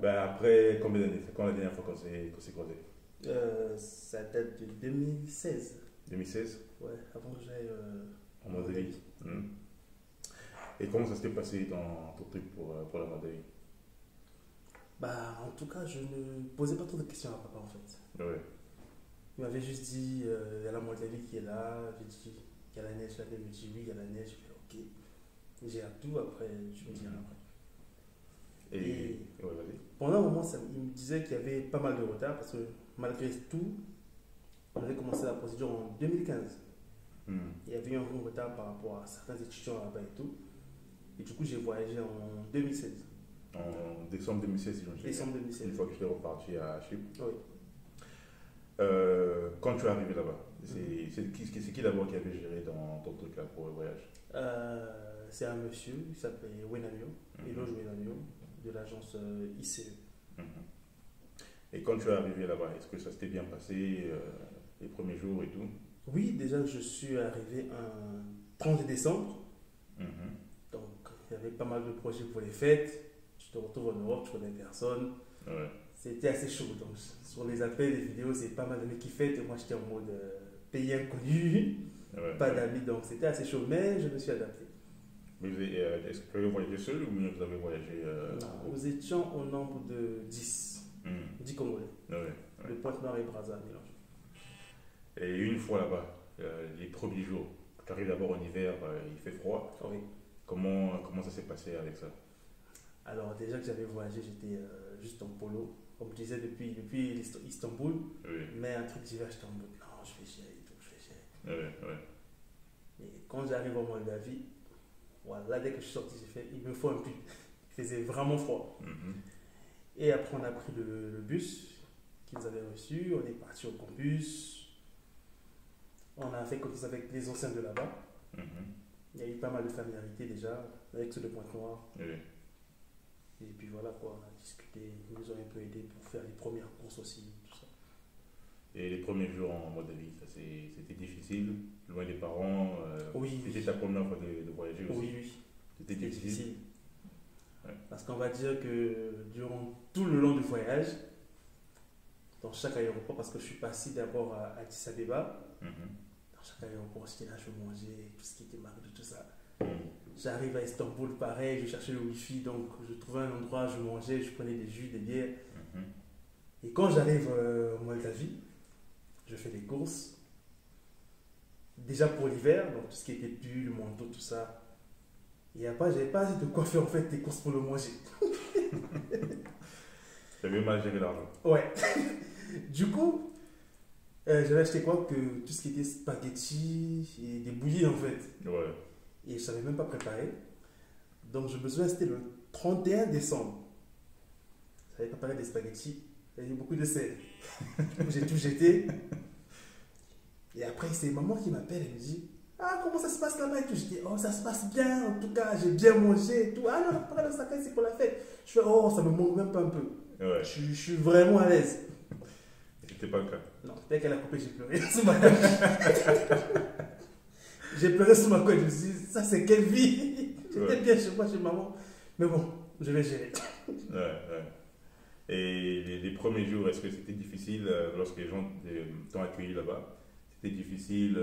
Ben après, combien d'années? C'est quand la dernière fois qu'on s'est croisé? Ça date de 2016. 2016? Ouais, avant que j'aille En Moldavie. Hmm. Et comment ça s'était passé dans ton truc pour la Moldavie? Bah, en tout cas, je ne posais pas trop de questions à papa en fait. Ouais. Il m'avait juste dit, il y a la Moldavie qui est là. J'ai dit, il y a la neige là. Il me dit, oui, il y a la neige. Je fais, ok. J'ai à tout, après, je me dis rien après. Et Ouais, vas-y. pendant un moment, il me disait qu'il y avait pas mal de retard parce que malgré tout, on avait commencé la procédure en 2015. Hmm. Il y avait eu un gros retard par rapport à certains étudiants là-bas et tout. Et du coup, j'ai voyagé en 2016. En décembre 2016, si je me souviens. Décembre 2016. Une fois que j'étais reparti à Chypre. Oui. Quand tu es arrivé là-bas, c'est qui d'abord qui avait géré dans ton truc là pour le voyage? C'est un monsieur, il s'appelle Wenamio, Eloge Wenamio, de l'agence ICE. Mhm. Et quand tu es arrivé là-bas, est-ce que ça s'était bien passé les premiers jours et tout? Oui, déjà, je suis arrivé un 30 décembre. Mhm. Donc, il y avait pas mal de projets pour les fêtes. Je te retrouve en Europe, je connais personne. Ouais. C'était assez chaud. Donc, sur les appels, les vidéos, c'est pas mal de mecs qui fêtent. Et moi, j'étais en mode pays inconnu, Ouais, pas ouais. d'amis. Donc, c'était assez chaud. Mais je me suis adapté. Mais est-ce que tu avais voyagé seul ou bien vous avez voyagé en groupe? Nous étions au nombre de 10. Hmm. 10 Congolais. Ouais, ouais. De Pointe-Noire et Brazza, mélange. Et une fois là-bas, les premiers jours, tu arrives d'abord en hiver, il fait froid. Oui. Comment ça s'est passé avec ça? Alors, déjà que j'avais voyagé, j'étais juste en polo. Comme je disais, depuis Istanbul. Oui. Mais un truc d'hiver, j'étais en mode non, je vais gérer et tout, je vais gérer. Ouais, ouais. Et quand j'arrive en Moldavie, voilà, dès que je suis sorti, j'ai fait, il me faut un pull. Il faisait vraiment froid. Mhm. Et après, on a pris le bus qu'ils avaient reçu. On est parti au campus. On a fait connaissance avec les anciens de là-bas. Mhm. Il y a eu pas mal de familiarité déjà avec ceux de Pointe-Noire. Oui. Et puis voilà quoi, on a discuté. Ils nous ont un peu aidé pour faire les premières courses aussi, tout ça. Et les premiers jours en Moldavie, c'était difficile, loin des parents. Oui, C'était oui. ta première fois de voyager aussi. Oui, oui. C'était C'était difficile. difficile. Ouais. Parce qu'on va dire que durant tout le long du voyage, dans chaque aéroport, parce que je suis passé d'abord à Addis Abeba, Mhm. dans chaque aéroport, j'étais là, je mangeais tout ce qui était marqué, tout ça. Mhm. J'arrive à Istanbul, pareil, je cherchais le wifi, donc je trouvais un endroit, je mangeais, je prenais des jus, des bières. Mhm. Et quand j'arrive en Moldavie, je fais des courses. Déjà pour l'hiver, donc tout ce qui était pull, manteau, tout ça. Et après, j'avais pas assez de quoi faire en fait des courses pour le manger. Tu avais mal géré l'argent. Ouais. Du coup, j'avais acheté quoi que tout ce qui était spaghetti et des bouillies en fait. Ouais. Et je ne savais même pas préparer. Donc je me souviens, c'était le 31 décembre. J'avais préparé des spaghettis. Il y avait beaucoup de sel. Du coup, j'ai tout jeté. Et après, c'est maman qui m'appelle et me dit ah, comment ça se passe là-bas et tout. Je dis oh, ça se passe bien. En tout cas, j'ai bien mangé et tout. Ah non, après, le sac, c'est pour la fête. Je fais oh, ça me manque même pas un peu. Ouais. Je suis vraiment à l'aise. C'était pas le cas. Non, dès qu'elle a coupé, j'ai pleuré sous ma couette. J'ai pleuré sous ma couette. Je me suis dit, ça c'est quelle vie. J'étais bien chez moi, chez maman. Mais bon, je vais gérer. Ouais, ouais. Et les premiers jours, est-ce que c'était difficile lorsque les gens t'ont accueilli là-bas? C'était difficile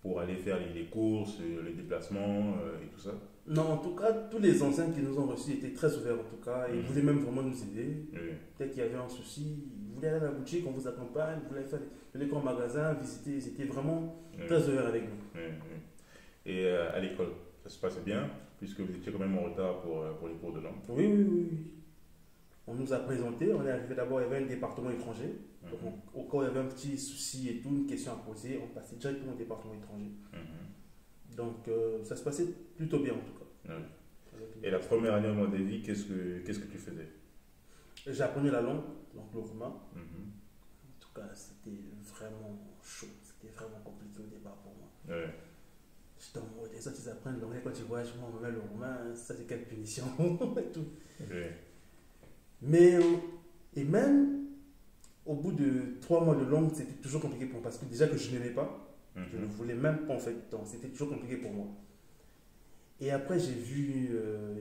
pour aller faire les courses, les déplacements et tout ça? Non, en tout cas, tous les anciens qui nous ont reçus étaient très ouverts en tout cas. Ils voulaient même vraiment nous aider. Oui. Dès qu'il y avait un souci, ils voulaient aller à la boutique, on vous accompagne, ils voulaient faire les grands magasins, visiter. Ils étaient vraiment très ouverts avec nous. Oui, oui. Et à l'école, ça se passait bien, puisque vous étiez quand même en retard pour les cours de langue? Oui, oui, oui, oui. On nous a présenté, on est arrivé d'abord, il y avait un département étranger. Donc, au cas où il y avait un petit souci et tout, une question à poser, on passait directement au département étranger. Donc ça se passait plutôt bien en tout cas. Ouais. Et la première année en Moldavie, qu'est-ce que tu faisais? J'ai appris la langue, donc le roumain. Mhm. En tout cas, c'était vraiment chaud, c'était vraiment compliqué au départ pour moi. Ouais. J'étais en mode, les autres ils apprennent l'anglais quand ils voyagent, moi on me met le roumain, ça c'est quelle punition et tout. Okay. Mais, et même au bout de 3 mois de langue, c'était toujours compliqué pour moi parce que déjà que je n'aimais pas, je ne voulais même pas en fait, donc c'était toujours compliqué pour moi. Et après, j'ai vu,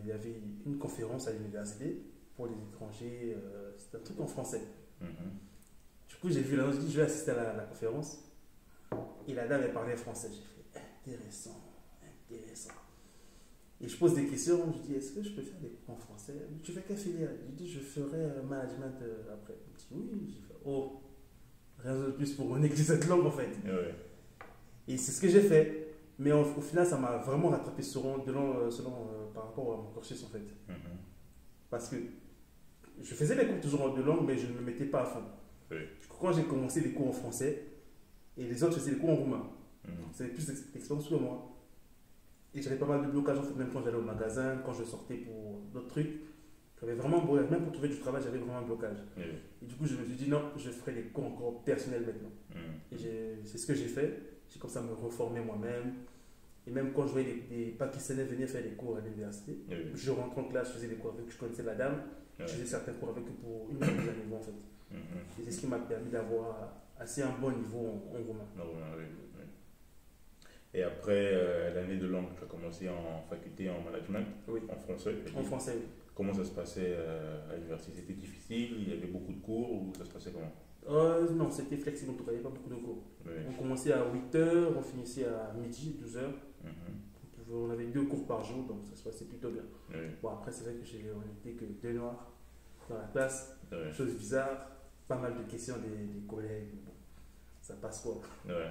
il y avait une conférence à l'université pour les étrangers. C'est un truc en français. Mhm. Du coup, j'ai vu l'annonce, j'ai dit, je vais assister à la conférence. Et la dame, elle parlait français. J'ai fait intéressant, intéressant. Et je pose des questions, je dis, est-ce que je peux faire des cours en français? Tu fais quelle filière? Je dis, je ferai management après. Elle me dit, oui. J'ai fait, oh, rien de plus pour négliger cette langue en fait. Ouais. Et c'est ce que j'ai fait. Mais au final, ça m'a vraiment rattrapé par rapport à mon cursus en fait. Mhm. Parce que je faisais les cours toujours en deux langues, mais je ne me mettais pas à fond. Oui. Du coup, quand j'ai commencé les cours en français, et les autres faisaient les cours en roumain, Mhm. c'était plus d'expérience que moi. Et j'avais pas mal de blocages en fait, même quand j'allais au magasin, quand je sortais pour d'autres trucs. J'avais vraiment un blocage. Même pour trouver du travail, j'avais vraiment un blocage. Oui. Et du coup, je me suis dit non, je ferai des cours encore personnels maintenant. Mhm. Et c'est ce que j'ai fait. J'ai comme ça me reformer moi-même. Et même quand je voyais des Pakistanais venir faire des cours à l'université, Oui. je rentrais en classe, je faisais des cours avec eux, je connaissais la dame, Ouais. je faisais certains cours avec eux pour une mise à niveau en fait. Mhm. Et c'est ce qui m'a permis d'avoir assez un bon niveau en roumain. Non, oui. Et après l'année de langue, tu as commencé en faculté en management, Oui. en français. En français, oui. Comment ça se passait à l'université? C'était difficile? Il y avait beaucoup de cours ou ça se passait comment? Non, c'était flexible, en tout cas, il n'y avait pas beaucoup de cours. Oui. On commençait à 8h, on finissait à midi, 12h. Mhm. On avait 2 cours par jour, donc ça se passait plutôt bien. Oui. Bon, après, c'est vrai que on n'était que 2 noirs dans la classe. Oui. Chose bizarre, pas mal de questions des collègues. Bon, ça passe quoi. Ouais.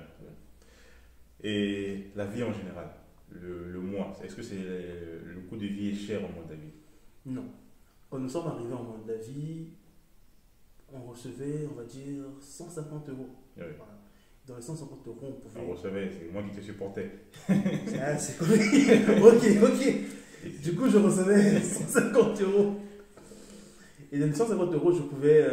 Et la vie en général, le mois, est-ce que le coût de vie est cher en Moldavie? Non. Quand nous sommes arrivés en Moldavie, on recevait, on va dire, 150 euros. Oui. Voilà. Dans les 150 euros, on pouvait. On recevait, c'est moi qui te supportais. Ah, c'est ok. Du coup, je recevais 150 euros. Et dans les 150 euros, je pouvais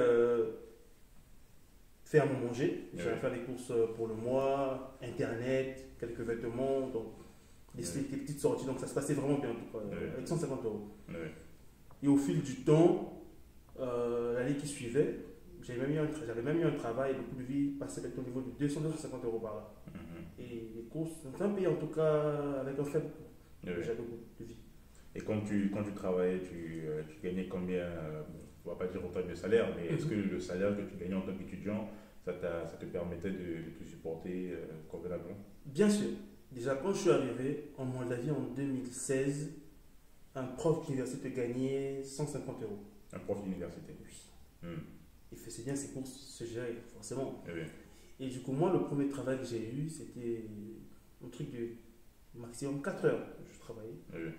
faire mon manger. Je vais faire des courses pour le mois, internet, quelques vêtements, donc des petites sorties. Donc ça se passait vraiment bien, avec 150 euros. Oui. Et au fil du temps, l'année qui suivait, j'avais même eu un travail, le coût de vie passait peut-être au niveau de 250 euros par là. Mhm. Et les courses, c'est un pays en tout cas avec un faible coût. Oui. J'avais beaucoup de vie. Et quand tu travaillais, tu gagnais combien? On ne va pas dire en termes de salaire, mais est-ce que le salaire que tu gagnais en tant qu'étudiant, ça te permettait de te supporter convenablement? Bien sûr. Déjà, quand je suis arrivé en Moldavie en 2016, un prof d'université gagnait 150 euros. Un prof d'université? Oui. Il faisait bien ses courses, se gérer, forcément. Oui. Et du coup, moi, le premier travail que j'ai eu, c'était un truc de maximum 4 heures que je travaillais. Oui.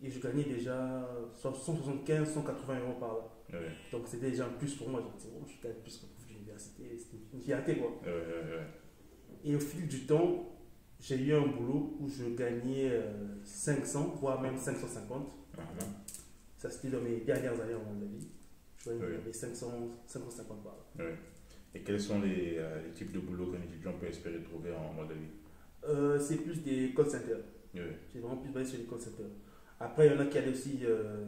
Et je gagnais déjà 175, 180 euros par là. Oui. Donc c'était déjà un plus pour moi. Je me disais, je gagne plus qu'un prof d'université. C'était une fierté, quoi. Oui. Et au fil du temps, j'ai eu un boulot où je gagnais 500, voire même 550. Mhm. Ça, c'était dans mes dernières années en Moldavie. Je gagnais Oui. les 550 par là. Oui. Et quels sont les types de boulot qu'un étudiant peut espérer trouver en Moldavie? C'est plus des call centers. Oui. J'ai vraiment plus basé sur les call centers. Après, il y en a qui allaient aussi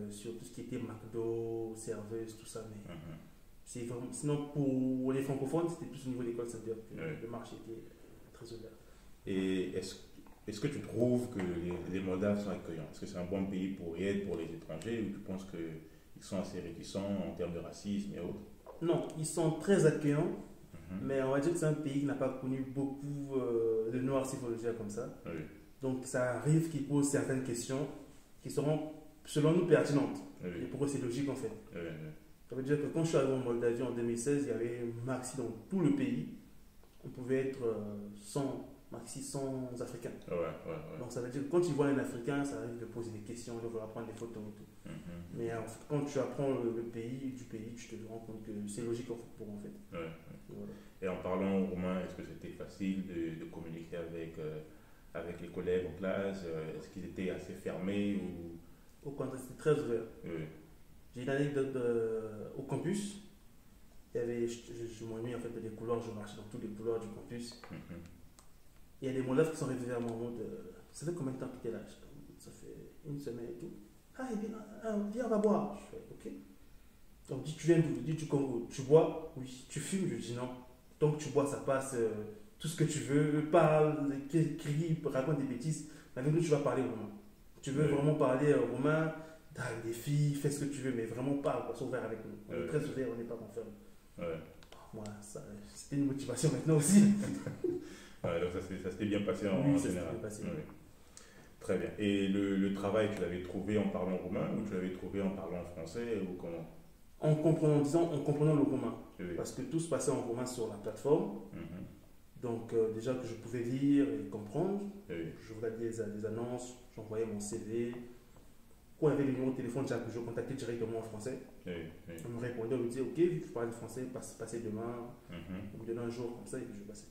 sur tout ce qui était McDo, serveuse, tout ça. Mais c'est vraiment, sinon, pour les francophones, c'était plus au niveau des call centers que le marché était très ouvert. Et est-ce que tu trouves que les Moldaves sont accueillants? Est-ce que c'est un bon pays pour y être pour les étrangers ou tu penses qu'ils sont assez réticents en termes de racisme et autres? Non, ils sont très accueillants, mais on va dire que c'est un pays qui n'a pas connu beaucoup de noirs, s'il faut le dire comme ça. Oui. Donc ça arrive qu'ils posent certaines questions qui seront, selon nous, pertinentes. Oui. Et pour eux, c'est logique en fait. Oui. Ça veut dire que quand je suis arrivé en Moldavie en 2016, il y avait maxi dans tout le pays. On pouvait être 100 Africains. Ouais. Donc ça veut dire que quand tu vois un Africain, ça arrive de poser des questions, de vouloir prendre des photos et tout. Mais en fait, quand tu apprends le pays, tu te rends compte que c'est logique en fait, pour en fait. Ouais. Voilà. Et en parlant roumain, est-ce que c'était facile de communiquer avec les collègues en classe? Est-ce qu'ils étaient assez fermés ou... Au contraire, c'était très ouvert. Oui. J'ai une anecdote au campus. Il y avait, je m'ennuie en fait des couloirs, je marchais dans tous les couloirs du campus. Il y a des Moldaves qui sont arrivés à mon mode. Ça fait combien de temps que tu es là? Ça fait une semaine et tout. Ah, viens, on va boire. Je fais ok. Donc, dis, tu viens d'où? Dis du Congo. Tu bois? Oui. Tu fumes? Je dis non. Donc, tu bois, ça passe. Tout ce que tu veux, parle, crie, raconte des bêtises. Avec nous, tu vas parler roumain. Tu veux vraiment parler roumain, T'as des filles, fais ce que tu veux, mais vraiment pas, quoi, sois ouvert avec nous. On est très ouvert, on n'est pas enfermé. Ouais. Moi, c'était une motivation maintenant aussi. Ouais, donc ça s'était bien passé en Oui, ça général. s'était bien passé. Ouais. Très bien. Et le travail, tu l'avais trouvé en parlant roumain ou tu l'avais trouvé en parlant français ou comment? En comprenant, disons, en comprenant le roumain. Oui. Parce que tout se passait en roumain sur la plateforme. Mhm. Donc, déjà que je pouvais lire et comprendre, Oui. je regardais des annonces, j'envoyais mon CV. Quand il y avait le numéro de téléphone, je contactais directement en français. Oui. Oui. On me répondait, on me disait, ok, vu que tu parles français, passez demain, Mhm. ou demain un jour, comme ça, et puis je passais.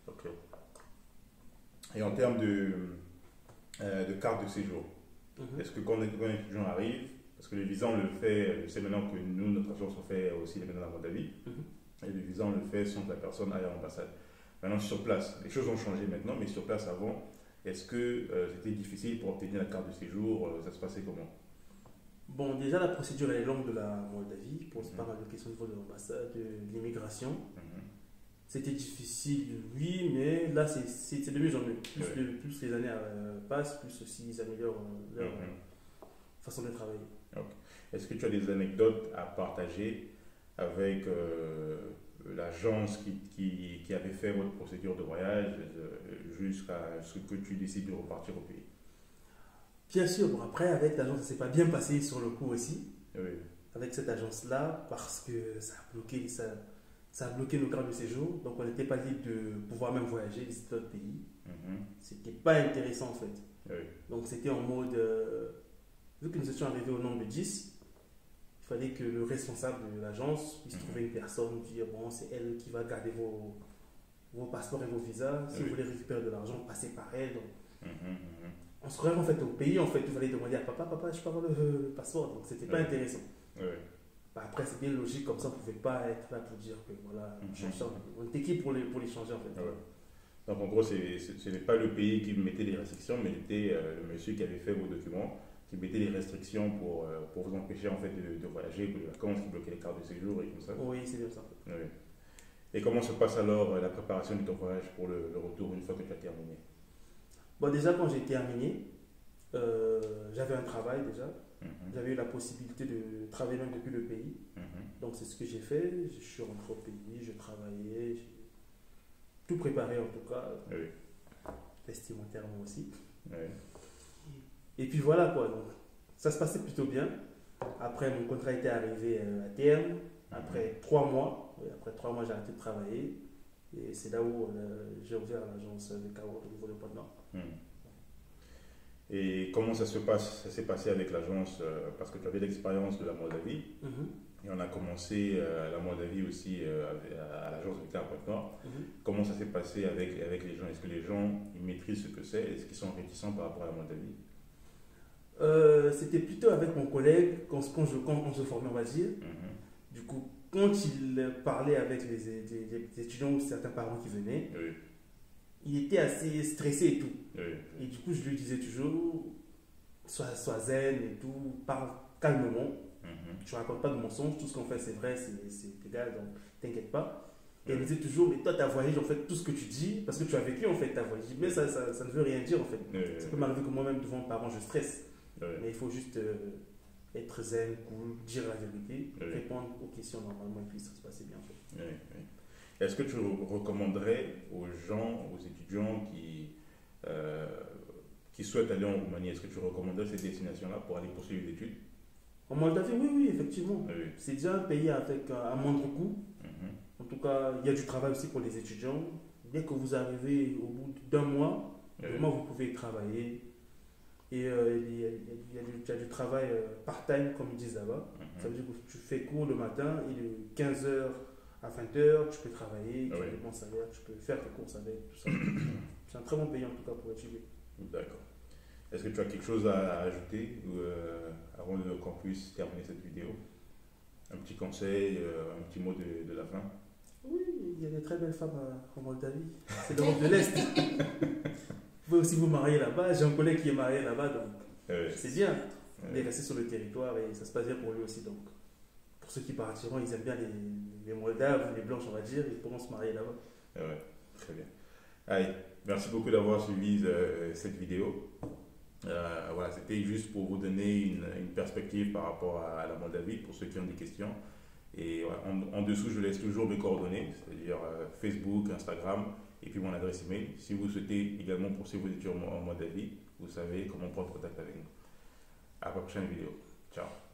Ok. Et en termes de carte de séjour, est-ce que quand un étudiant arrive, parce que le visa on le fait, c'est maintenant que nous, notre agence, on fait aussi maintenant la Moldavie, et le visa on le fait sans que la personne aille à l'ambassade. Maintenant sur place, les choses ont changé maintenant, mais sur place avant, est-ce que c'était difficile pour obtenir la carte de séjour? Ça se passait comment? Bon, déjà, la procédure elle est longue de la Moldavie, pose pas mal de questions au niveau de l'ambassade, de l'immigration. Mhm. C'était difficile, oui, mais là, c'est de mieux en mieux. Plus les années passent, plus aussi ils améliorent leur façon de travailler. Ok. Est-ce que tu as des anecdotes à partager avec l'agence qui avait fait votre procédure de voyage jusqu'à ce que tu décides de repartir au pays? Bien sûr, bon, après, avec l'agence, ça s'est pas bien passé sur le coup aussi, Oui. avec cette agence-là, parce que ça a bloqué nos cartes de séjour, donc on n'était pas libre de pouvoir même voyager, visiter d'autres pays. Mhm. C'était pas intéressant en fait. Oui. Donc c'était en mode, vu que nous étions arrivés au nombre de 10, il fallait que le responsable de l'agence puisse trouver une personne, dire bon, c'est elle qui va garder vos passeports et vos visas. Si vous voulez récupérer de l'argent, passez par elle. Donc, on se croirait en fait au pays, en fait, il fallait demander à papa, je peux avoir le passeport. Donc c'était pas intéressant. Oui. Bah, après, c'est bien logique, comme ça, on ne pouvait pas être là pour dire que voilà, on était qui pour les changer en fait. Ouais. Donc en gros, ce n'est pas le pays qui mettait les restrictions, mais c'était le monsieur qui avait fait vos documents, qui mettait les restrictions pour vous empêcher en fait de voyager pour les vacances, qui bloquait les cartes de séjour et tout ça. Oui, c'est bien ça. Oui. Et comment se passe alors la préparation de ton voyage pour le retour une fois que tu as terminé? Bon, déjà, quand j'ai terminé, j'avais un travail déjà. J'avais eu la possibilité de travailler même depuis le pays. Donc, c'est ce que j'ai fait. Je suis rentré au pays, je travaillais, j'ai tout préparé en tout cas, vestimentairement aussi. Oui. Et puis voilà quoi. Donc, ça se passait plutôt bien. Après, mon contrat était arrivé à terme. Après 3 mois, j'ai arrêté de travailler. Et c'est là où j'ai ouvert l'agence de Kawa au niveau de Pôle-Nord. Et comment ça s'est passé avec l'agence parce que tu avais l'expérience de la Moldavie. Et on a commencé la Moldavie aussi à l'agence de Pôle-Nord. Comment ça s'est passé avec les gens? Est-ce que les gens ils maîtrisent ce que c'est? Est-ce qu'ils sont réticents par rapport à la Moldavie? C'était plutôt avec mon collègue quand on se formait, on va dire. Du coup, quand il parlait avec les étudiants ou certains parents qui venaient, il était assez stressé et tout. Et du coup, je lui disais toujours, sois zen et tout, parle calmement. Tu ne racontes pas de mensonges, tout ce qu'on fait c'est vrai, c'est égal, donc t'inquiète pas. Et il me disait toujours, mais toi, ta voyage, en fait, tout ce que tu dis, parce que tu as vécu, en fait, ta voyage. Mais ça ne veut rien dire, en fait. Ça peut m'arriver que moi-même, devant mes parents, je stresse. Mais il faut juste être zen, cool, dire la vérité, répondre aux questions normalement, et puis ça se passait bien, en fait. Est-ce que tu recommanderais aux gens, aux étudiants qui souhaitent aller en Roumanie, est-ce que tu recommanderais cette destination-là pour aller poursuivre des études? En Moldavie, oui, effectivement. C'est déjà un pays avec un moindre coût. En tout cas, il y a du travail aussi pour les étudiants. Dès que vous arrivez au bout d'1 mois, vraiment vous pouvez travailler. Et il y a du travail part-time, comme ils disent là-bas. Ça veut dire que tu fais cours le matin et de 15h à 20h, tu peux travailler, tu as des bons salaires, tu peux faire tes courses avec, tout ça. C'est un très bon pays en tout cas pour étudier. D'accord. Est-ce que tu as quelque chose à ajouter avant qu'on puisse terminer cette vidéo? Un petit conseil, un petit mot de la fin? Oui, il y a des très belles femmes en Moldavie. C'est l'Europe de l'Est. Vous pouvez aussi vous marier là-bas. J'ai un collègue qui est marié là-bas, donc c'est bien. Il est resté sur le territoire et ça se passe bien pour lui aussi. Donc, pour ceux qui partiront, ils aiment bien les Moldaves, les Blanches, on va dire, ils pourront se marier là-bas. Très bien. Allez, merci beaucoup d'avoir suivi cette vidéo. Voilà, c'était juste pour vous donner une perspective par rapport à la Moldavie, pour ceux qui ont des questions. Et voilà, en dessous, je laisse toujours mes coordonnées, c'est-à-dire Facebook, Instagram, et puis mon adresse email. Si vous souhaitez également poursuivre vos études en Moldavie, vous savez comment prendre contact avec nous. À la prochaine vidéo. Ciao.